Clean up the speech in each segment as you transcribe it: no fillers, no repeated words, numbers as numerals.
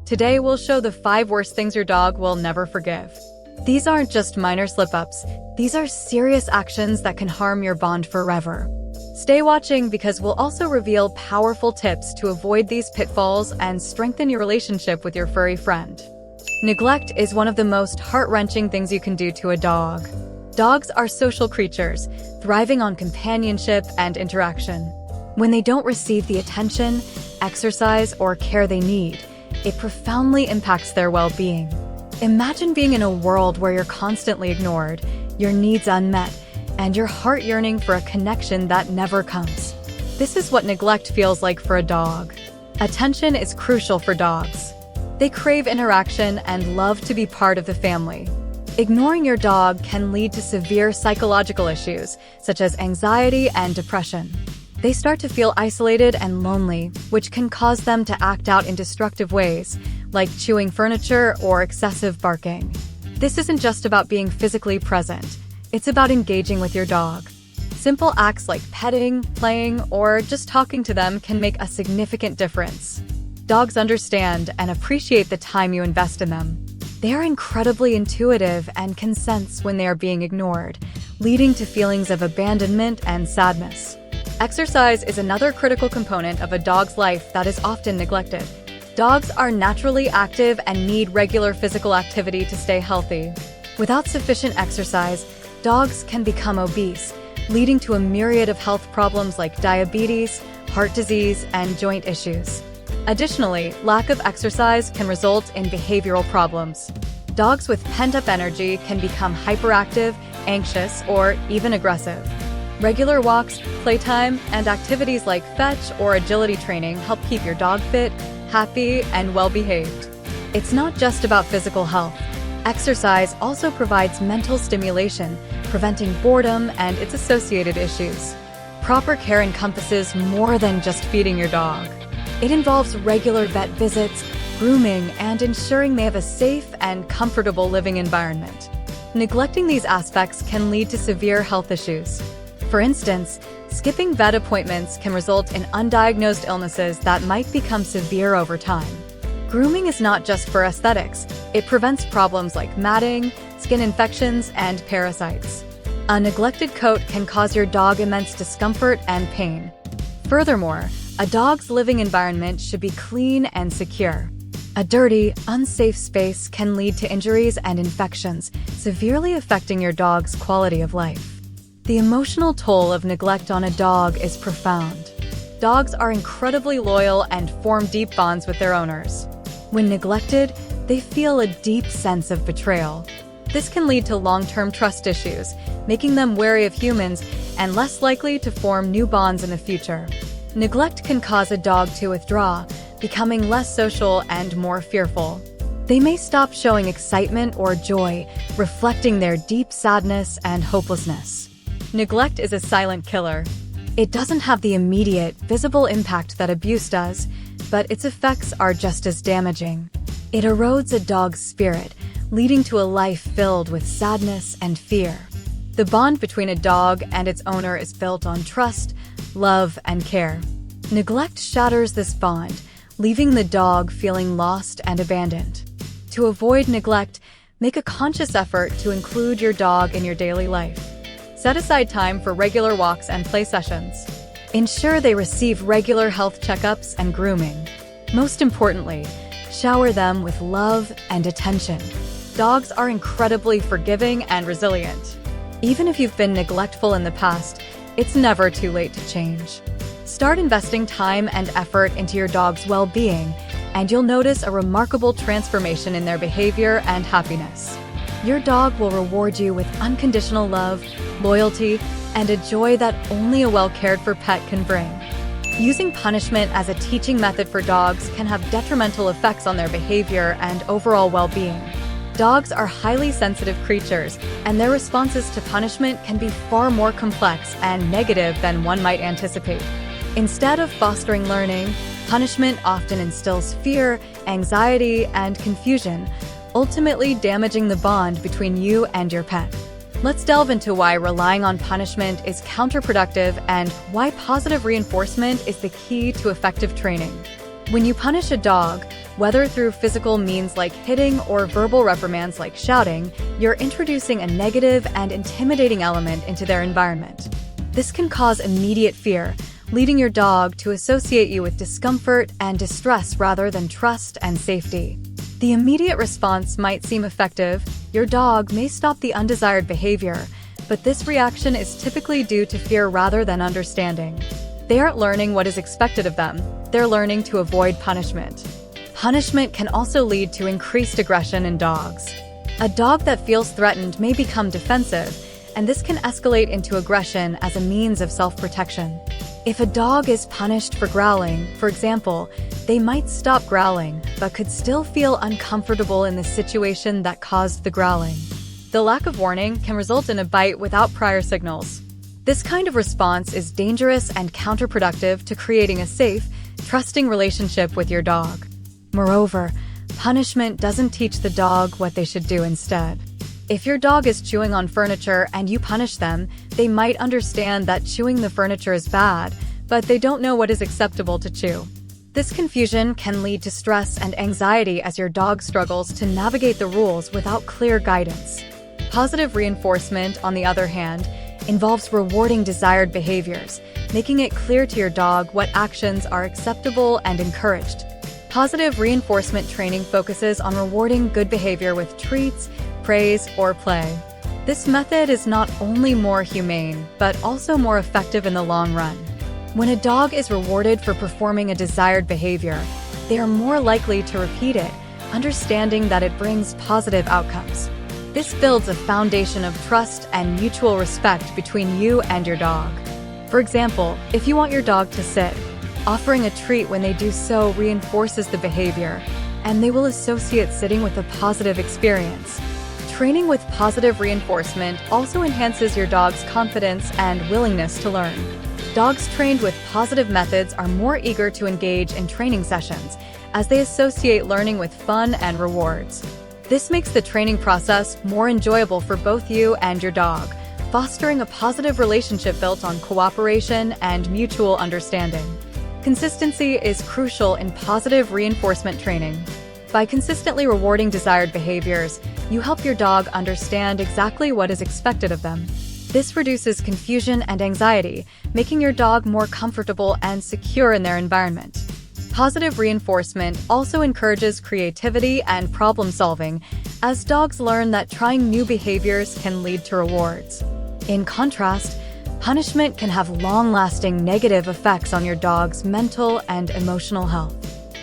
Today we'll show the 5 worst things your dog will never forgive. These aren't just minor slip-ups, these are serious actions that can harm your bond forever. Stay watching because we'll also reveal powerful tips to avoid these pitfalls and strengthen your relationship with your furry friend. Neglect is one of the most heart-wrenching things you can do to a dog. Dogs are social creatures, thriving on companionship and interaction. When they don't receive the attention, exercise, or care they need, it profoundly impacts their well-being. Imagine being in a world where you're constantly ignored, your needs unmet, and your heart yearning for a connection that never comes. This is what neglect feels like for a dog. Attention is crucial for dogs. They crave interaction and love to be part of the family. Ignoring your dog can lead to severe psychological issues, such as anxiety and depression. They start to feel isolated and lonely, which can cause them to act out in destructive ways, like chewing furniture or excessive barking. This isn't just about being physically present, it's about engaging with your dog. Simple acts like petting, playing, or just talking to them can make a significant difference. Dogs understand and appreciate the time you invest in them. They are incredibly intuitive and can sense when they are being ignored, leading to feelings of abandonment and sadness. Exercise is another critical component of a dog's life that is often neglected. Dogs are naturally active and need regular physical activity to stay healthy. Without sufficient exercise, dogs can become obese, leading to a myriad of health problems like diabetes, heart disease, and joint issues. Additionally, lack of exercise can result in behavioral problems. Dogs with pent-up energy can become hyperactive, anxious, or even aggressive. Regular walks, playtime, and activities like fetch or agility training help keep your dog fit, happy, and well-behaved. It's not just about physical health. Exercise also provides mental stimulation, preventing boredom and its associated issues. Proper care encompasses more than just feeding your dog. It involves regular vet visits, grooming, and ensuring they have a safe and comfortable living environment. Neglecting these aspects can lead to severe health issues. For instance, skipping vet appointments can result in undiagnosed illnesses that might become severe over time. Grooming is not just for aesthetics. It prevents problems like matting, skin infections, and parasites. A neglected coat can cause your dog immense discomfort and pain. Furthermore, a dog's living environment should be clean and secure. A dirty, unsafe space can lead to injuries and infections, severely affecting your dog's quality of life. The emotional toll of neglect on a dog is profound. Dogs are incredibly loyal and form deep bonds with their owners. When neglected, they feel a deep sense of betrayal. This can lead to long-term trust issues, making them wary of humans and less likely to form new bonds in the future. Neglect can cause a dog to withdraw, becoming less social and more fearful. They may stop showing excitement or joy, reflecting their deep sadness and hopelessness. Neglect is a silent killer. It doesn't have the immediate, visible impact that abuse does, but its effects are just as damaging. It erodes a dog's spirit, leading to a life filled with sadness and fear. The bond between a dog and its owner is built on trust, love, and care. Neglect shatters this bond, leaving the dog feeling lost and abandoned. To avoid neglect, make a conscious effort to include your dog in your daily life. Set aside time for regular walks and play sessions. Ensure they receive regular health checkups and grooming. Most importantly, shower them with love and attention. Dogs are incredibly forgiving and resilient. Even if you've been neglectful in the past, it's never too late to change. Start investing time and effort into your dog's well-being, and you'll notice a remarkable transformation in their behavior and happiness. Your dog will reward you with unconditional love, loyalty, and a joy that only a well-cared-for pet can bring. Using punishment as a teaching method for dogs can have detrimental effects on their behavior and overall well-being. Dogs are highly sensitive creatures, and their responses to punishment can be far more complex and negative than one might anticipate. Instead of fostering learning, punishment often instills fear, anxiety, and confusion, ultimately damaging the bond between you and your pet. Let's delve into why relying on punishment is counterproductive and why positive reinforcement is the key to effective training. When you punish a dog, whether through physical means like hitting or verbal reprimands like shouting, you're introducing a negative and intimidating element into their environment. This can cause immediate fear, leading your dog to associate you with discomfort and distress rather than trust and safety. The immediate response might seem effective. Your dog may stop the undesired behavior, but this reaction is typically due to fear rather than understanding. They aren't learning what is expected of them. They're learning to avoid punishment. Punishment can also lead to increased aggression in dogs. A dog that feels threatened may become defensive, and this can escalate into aggression as a means of self-protection. If a dog is punished for growling, for example, they might stop growling, but could still feel uncomfortable in the situation that caused the growling. The lack of warning can result in a bite without prior signals. This kind of response is dangerous and counterproductive to creating a safe, trusting relationship with your dog. Moreover, punishment doesn't teach the dog what they should do instead. If your dog is chewing on furniture and you punish them, they might understand that chewing the furniture is bad, but they don't know what is acceptable to chew. This confusion can lead to stress and anxiety as your dog struggles to navigate the rules without clear guidance. Positive reinforcement, on the other hand, involves rewarding desired behaviors, making it clear to your dog what actions are acceptable and encouraged. Positive reinforcement training focuses on rewarding good behavior with treats, praise, or play. This method is not only more humane, but also more effective in the long run. When a dog is rewarded for performing a desired behavior, they are more likely to repeat it, understanding that it brings positive outcomes. This builds a foundation of trust and mutual respect between you and your dog. For example, if you want your dog to sit, offering a treat when they do so reinforces the behavior, and they will associate sitting with a positive experience. Training with positive reinforcement also enhances your dog's confidence and willingness to learn. Dogs trained with positive methods are more eager to engage in training sessions, as they associate learning with fun and rewards. This makes the training process more enjoyable for both you and your dog, fostering a positive relationship built on cooperation and mutual understanding. Consistency is crucial in positive reinforcement training. By consistently rewarding desired behaviors, you help your dog understand exactly what is expected of them. This reduces confusion and anxiety, making your dog more comfortable and secure in their environment. Positive reinforcement also encourages creativity and problem-solving, as dogs learn that trying new behaviors can lead to rewards. In contrast, punishment can have long-lasting negative effects on your dog's mental and emotional health.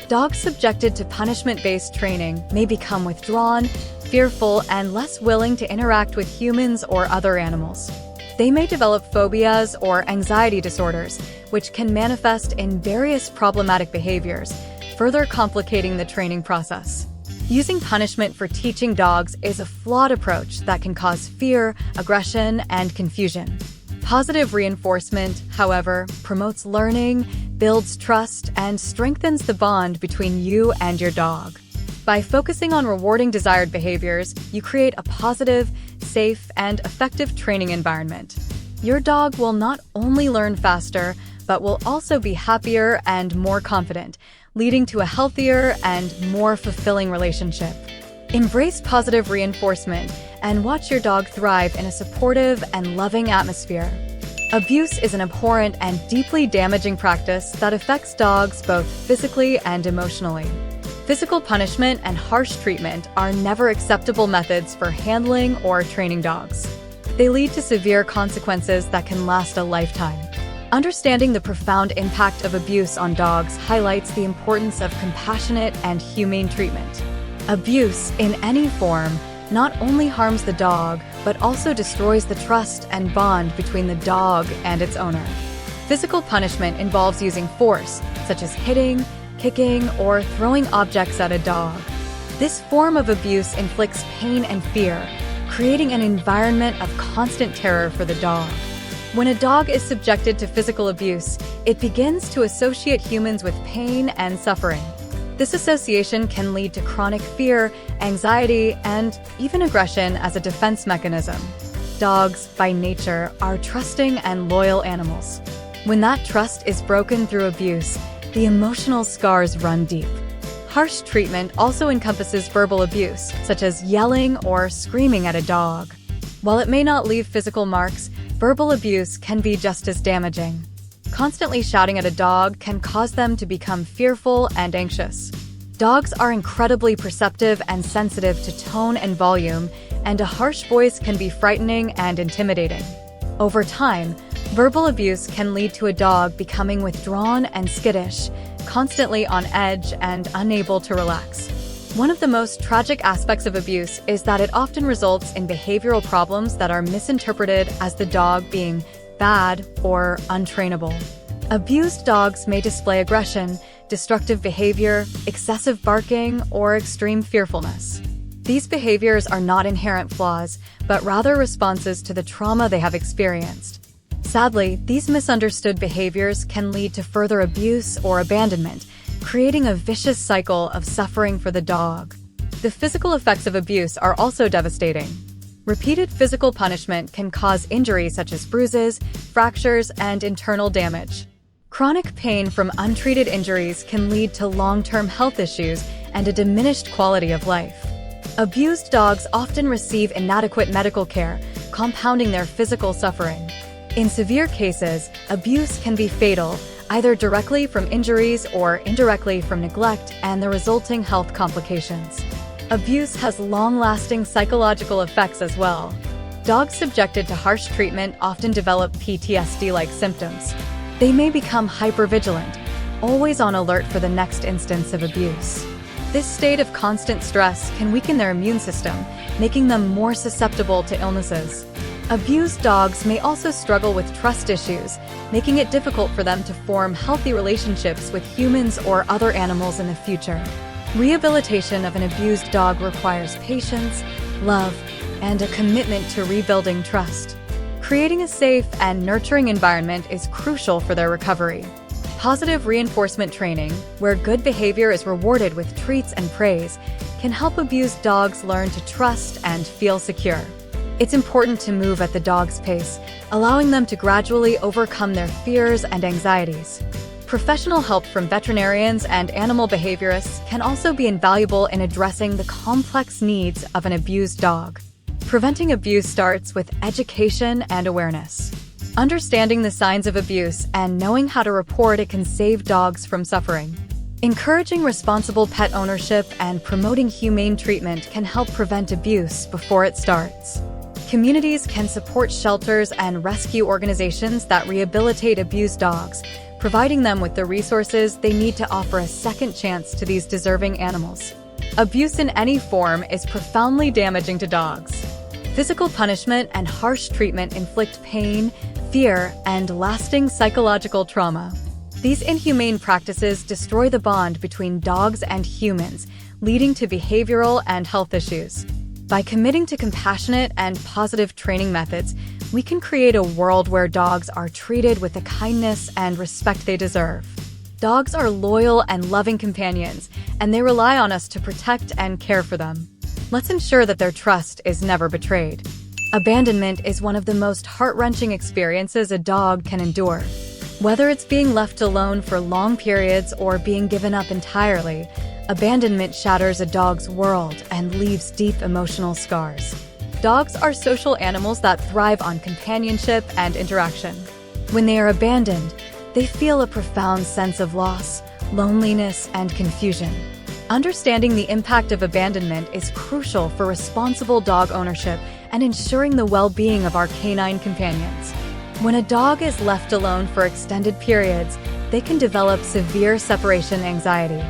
Dogs subjected to punishment-based training may become withdrawn, fearful, and less willing to interact with humans or other animals. They may develop phobias or anxiety disorders, which can manifest in various problematic behaviors, further complicating the training process. Using punishment for teaching dogs is a flawed approach that can cause fear, aggression, and confusion. Positive reinforcement, however, promotes learning, builds trust, and strengthens the bond between you and your dog. By focusing on rewarding desired behaviors, you create a positive, safe, and effective training environment. Your dog will not only learn faster, but will also be happier and more confident, leading to a healthier and more fulfilling relationship. Embrace positive reinforcement and watch your dog thrive in a supportive and loving atmosphere. Abuse is an abhorrent and deeply damaging practice that affects dogs both physically and emotionally. Physical punishment and harsh treatment are never acceptable methods for handling or training dogs. They lead to severe consequences that can last a lifetime. Understanding the profound impact of abuse on dogs highlights the importance of compassionate and humane treatment. Abuse, in any form, not only harms the dog, but also destroys the trust and bond between the dog and its owner. Physical punishment involves using force, such as hitting, kicking, or throwing objects at a dog. This form of abuse inflicts pain and fear, creating an environment of constant terror for the dog. When a dog is subjected to physical abuse, it begins to associate humans with pain and suffering. This association can lead to chronic fear, anxiety, and even aggression as a defense mechanism. Dogs, by nature, are trusting and loyal animals. When that trust is broken through abuse, the emotional scars run deep. Harsh treatment also encompasses verbal abuse, such as yelling or screaming at a dog. While it may not leave physical marks, verbal abuse can be just as damaging. Constantly shouting at a dog can cause them to become fearful and anxious. Dogs are incredibly perceptive and sensitive to tone and volume, and a harsh voice can be frightening and intimidating. Over time, verbal abuse can lead to a dog becoming withdrawn and skittish, constantly on edge and unable to relax. One of the most tragic aspects of abuse is that it often results in behavioral problems that are misinterpreted as the dog being bad or untrainable. Abused dogs may display aggression, destructive behavior, excessive barking, or extreme fearfulness. These behaviors are not inherent flaws, but rather responses to the trauma they have experienced. Sadly, these misunderstood behaviors can lead to further abuse or abandonment, creating a vicious cycle of suffering for the dog. The physical effects of abuse are also devastating. Repeated physical punishment can cause injuries such as bruises, fractures, and internal damage. Chronic pain from untreated injuries can lead to long-term health issues and a diminished quality of life. Abused dogs often receive inadequate medical care, compounding their physical suffering. In severe cases, abuse can be fatal, either directly from injuries or indirectly from neglect and the resulting health complications. Abuse has long-lasting psychological effects as well. Dogs subjected to harsh treatment often develop PTSD-like symptoms. They may become hypervigilant, always on alert for the next instance of abuse. This state of constant stress can weaken their immune system, making them more susceptible to illnesses. Abused dogs may also struggle with trust issues, making it difficult for them to form healthy relationships with humans or other animals in the future. Rehabilitation of an abused dog requires patience, love, and a commitment to rebuilding trust. Creating a safe and nurturing environment is crucial for their recovery. Positive reinforcement training, where good behavior is rewarded with treats and praise, can help abused dogs learn to trust and feel secure. It's important to move at the dog's pace, allowing them to gradually overcome their fears and anxieties. Professional help from veterinarians and animal behaviorists can also be invaluable in addressing the complex needs of an abused dog. Preventing abuse starts with education and awareness. Understanding the signs of abuse and knowing how to report it can save dogs from suffering. Encouraging responsible pet ownership and promoting humane treatment can help prevent abuse before it starts. Communities can support shelters and rescue organizations that rehabilitate abused dogs, providing them with the resources they need to offer a second chance to these deserving animals. Abuse in any form is profoundly damaging to dogs. Physical punishment and harsh treatment inflict pain, fear, and lasting psychological trauma. These inhumane practices destroy the bond between dogs and humans, leading to behavioral and health issues. By committing to compassionate and positive training methods, we can create a world where dogs are treated with the kindness and respect they deserve. Dogs are loyal and loving companions, and they rely on us to protect and care for them. Let's ensure that their trust is never betrayed. Abandonment is one of the most heart-wrenching experiences a dog can endure. Whether it's being left alone for long periods or being given up entirely, abandonment shatters a dog's world and leaves deep emotional scars. Dogs are social animals that thrive on companionship and interaction. When they are abandoned, they feel a profound sense of loss, loneliness, and confusion. Understanding the impact of abandonment is crucial for responsible dog ownership and ensuring the well-being of our canine companions. When a dog is left alone for extended periods, they can develop severe separation anxiety.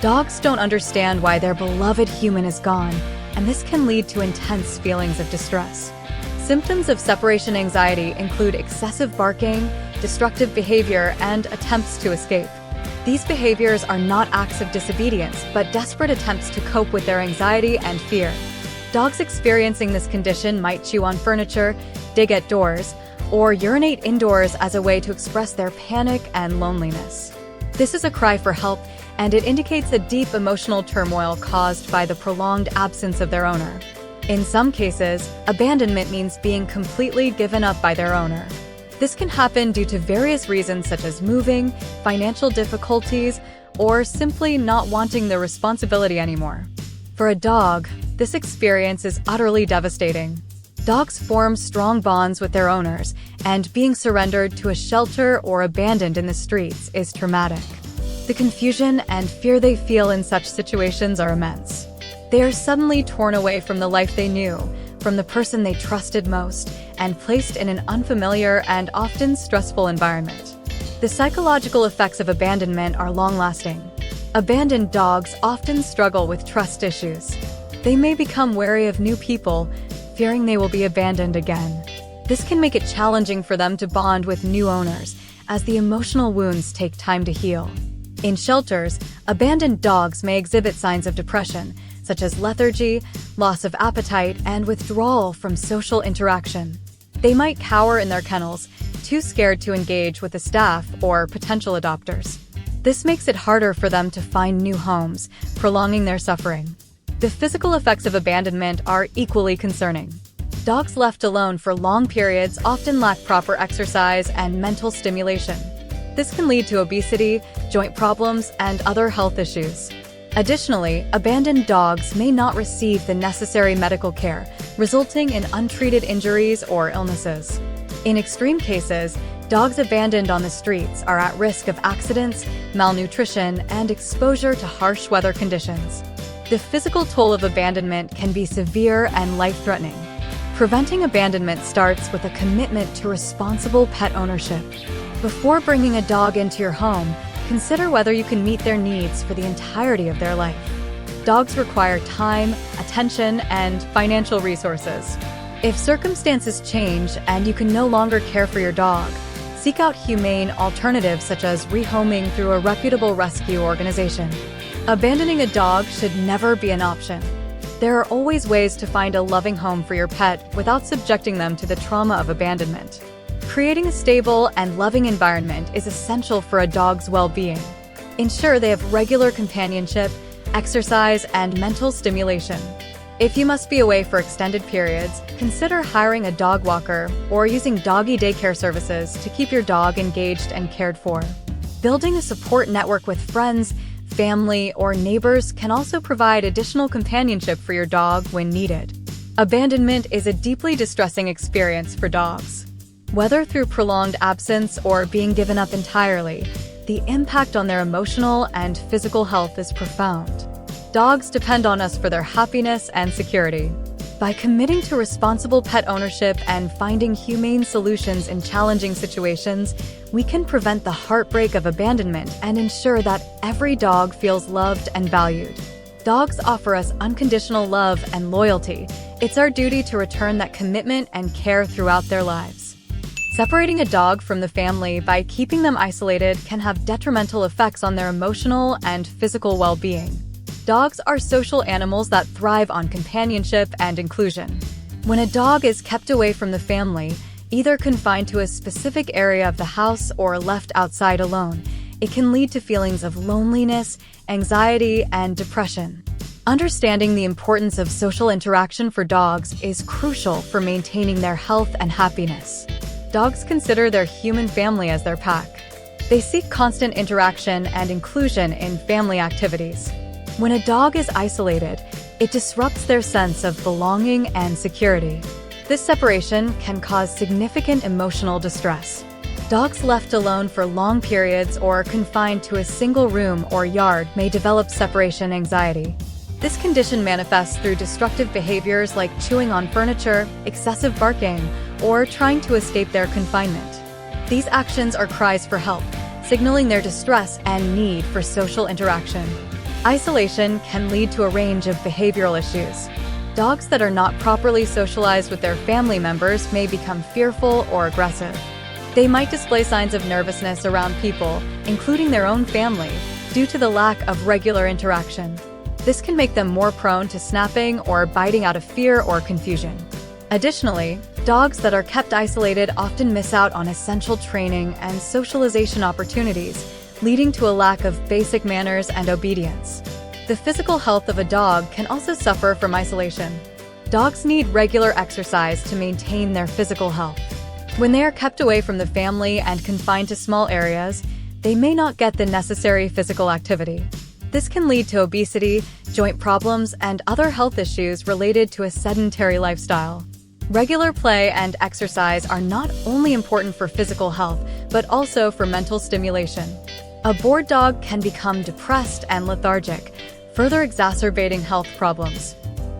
Dogs don't understand why their beloved human is gone, and this can lead to intense feelings of distress. Symptoms of separation anxiety include excessive barking, destructive behavior, and attempts to escape. These behaviors are not acts of disobedience, but desperate attempts to cope with their anxiety and fear. Dogs experiencing this condition might chew on furniture, dig at doors, or urinate indoors as a way to express their panic and loneliness. This is a cry for help, and it indicates a deep emotional turmoil caused by the prolonged absence of their owner. In some cases, abandonment means being completely given up by their owner. This can happen due to various reasons such as moving, financial difficulties, or simply not wanting the responsibility anymore. For a dog, this experience is utterly devastating. Dogs form strong bonds with their owners, and being surrendered to a shelter or abandoned in the streets is traumatic. The confusion and fear they feel in such situations are immense. They are suddenly torn away from the life they knew, from the person they trusted most, and placed in an unfamiliar and often stressful environment. The psychological effects of abandonment are long-lasting. Abandoned dogs often struggle with trust issues. They may become wary of new people, fearing they will be abandoned again. This can make it challenging for them to bond with new owners, as the emotional wounds take time to heal. In shelters, abandoned dogs may exhibit signs of depression, such as lethargy, loss of appetite, and withdrawal from social interaction. They might cower in their kennels, too scared to engage with the staff or potential adopters. This makes it harder for them to find new homes, prolonging their suffering. The physical effects of abandonment are equally concerning. Dogs left alone for long periods often lack proper exercise and mental stimulation. This can lead to obesity, joint problems, and other health issues. Additionally, abandoned dogs may not receive the necessary medical care, resulting in untreated injuries or illnesses. In extreme cases, dogs abandoned on the streets are at risk of accidents, malnutrition, and exposure to harsh weather conditions. The physical toll of abandonment can be severe and life-threatening. Preventing abandonment starts with a commitment to responsible pet ownership. Before bringing a dog into your home, consider whether you can meet their needs for the entirety of their life. Dogs require time, attention, and financial resources. If circumstances change and you can no longer care for your dog, seek out humane alternatives such as rehoming through a reputable rescue organization. Abandoning a dog should never be an option. There are always ways to find a loving home for your pet without subjecting them to the trauma of abandonment. Creating a stable and loving environment is essential for a dog's well-being. Ensure they have regular companionship, exercise, and mental stimulation. If you must be away for extended periods, consider hiring a dog walker or using doggy daycare services to keep your dog engaged and cared for. Building a support network with friends, family, or neighbors can also provide additional companionship for your dog when needed. Abandonment is a deeply distressing experience for dogs. Whether through prolonged absence or being given up entirely, the impact on their emotional and physical health is profound. Dogs depend on us for their happiness and security. By committing to responsible pet ownership and finding humane solutions in challenging situations, we can prevent the heartbreak of abandonment and ensure that every dog feels loved and valued. Dogs offer us unconditional love and loyalty. It's our duty to return that commitment and care throughout their lives. Separating a dog from the family by keeping them isolated can have detrimental effects on their emotional and physical well-being. Dogs are social animals that thrive on companionship and inclusion. When a dog is kept away from the family, either confined to a specific area of the house or left outside alone, it can lead to feelings of loneliness, anxiety, and depression. Understanding the importance of social interaction for dogs is crucial for maintaining their health and happiness. Dogs consider their human family as their pack. They seek constant interaction and inclusion in family activities. When a dog is isolated, it disrupts their sense of belonging and security. This separation can cause significant emotional distress. Dogs left alone for long periods or confined to a single room or yard may develop separation anxiety. This condition manifests through destructive behaviors like chewing on furniture, excessive barking, or trying to escape their confinement. These actions are cries for help, signaling their distress and need for social interaction. Isolation can lead to a range of behavioral issues. Dogs that are not properly socialized with their family members may become fearful or aggressive. They might display signs of nervousness around people, including their own family, due to the lack of regular interaction. This can make them more prone to snapping or biting out of fear or confusion. Additionally, dogs that are kept isolated often miss out on essential training and socialization opportunities, leading to a lack of basic manners and obedience. The physical health of a dog can also suffer from isolation. Dogs need regular exercise to maintain their physical health. When they are kept away from the family and confined to small areas, they may not get the necessary physical activity. This can lead to obesity, joint problems, and other health issues related to a sedentary lifestyle. Regular play and exercise are not only important for physical health, but also for mental stimulation. A bored dog can become depressed and lethargic, further exacerbating health problems.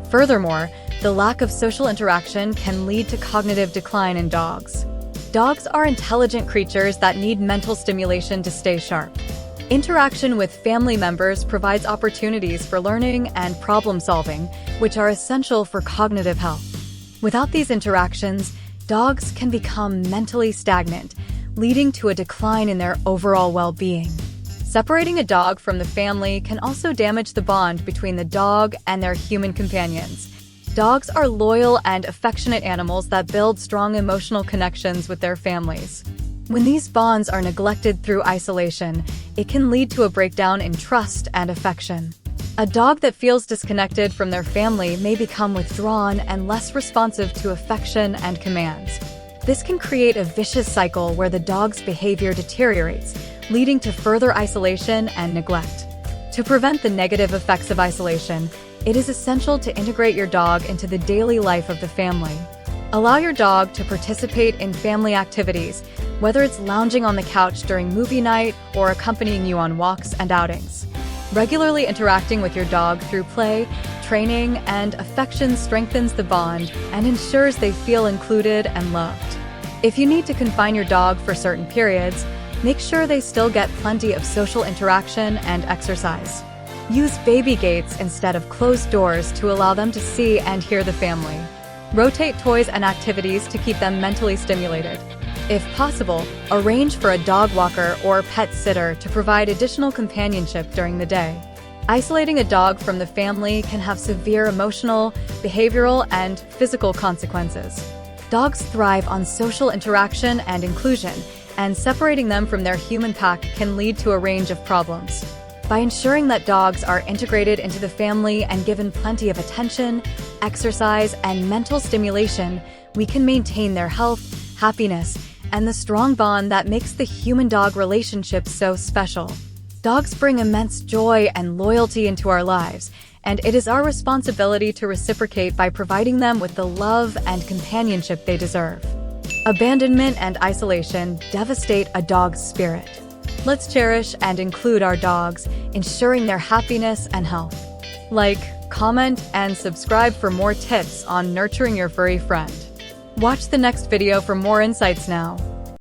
Furthermore, the lack of social interaction can lead to cognitive decline in dogs. Dogs are intelligent creatures that need mental stimulation to stay sharp. Interaction with family members provides opportunities for learning and problem-solving, which are essential for cognitive health. Without these interactions, dogs can become mentally stagnant, leading to a decline in their overall well-being. Separating a dog from the family can also damage the bond between the dog and their human companions. Dogs are loyal and affectionate animals that build strong emotional connections with their families. When these bonds are neglected through isolation, it can lead to a breakdown in trust and affection. A dog that feels disconnected from their family may become withdrawn and less responsive to affection and commands. This can create a vicious cycle where the dog's behavior deteriorates, leading to further isolation and neglect. To prevent the negative effects of isolation, it is essential to integrate your dog into the daily life of the family. Allow your dog to participate in family activities, whether it's lounging on the couch during movie night or accompanying you on walks and outings. Regularly interacting with your dog through play, training, and affection strengthens the bond and ensures they feel included and loved. If you need to confine your dog for certain periods, make sure they still get plenty of social interaction and exercise. Use baby gates instead of closed doors to allow them to see and hear the family. Rotate toys and activities to keep them mentally stimulated. If possible, arrange for a dog walker or pet sitter to provide additional companionship during the day. Isolating a dog from the family can have severe emotional, behavioral, and physical consequences. Dogs thrive on social interaction and inclusion, and separating them from their human pack can lead to a range of problems. By ensuring that dogs are integrated into the family and given plenty of attention, exercise, and mental stimulation, we can maintain their health, happiness, and the strong bond that makes the human-dog relationship so special. Dogs bring immense joy and loyalty into our lives, and it is our responsibility to reciprocate by providing them with the love and companionship they deserve. Abandonment and isolation devastate a dog's spirit. Let's cherish and include our dogs, ensuring their happiness and health. Like, comment, and subscribe for more tips on nurturing your furry friend. Watch the next video for more insights now.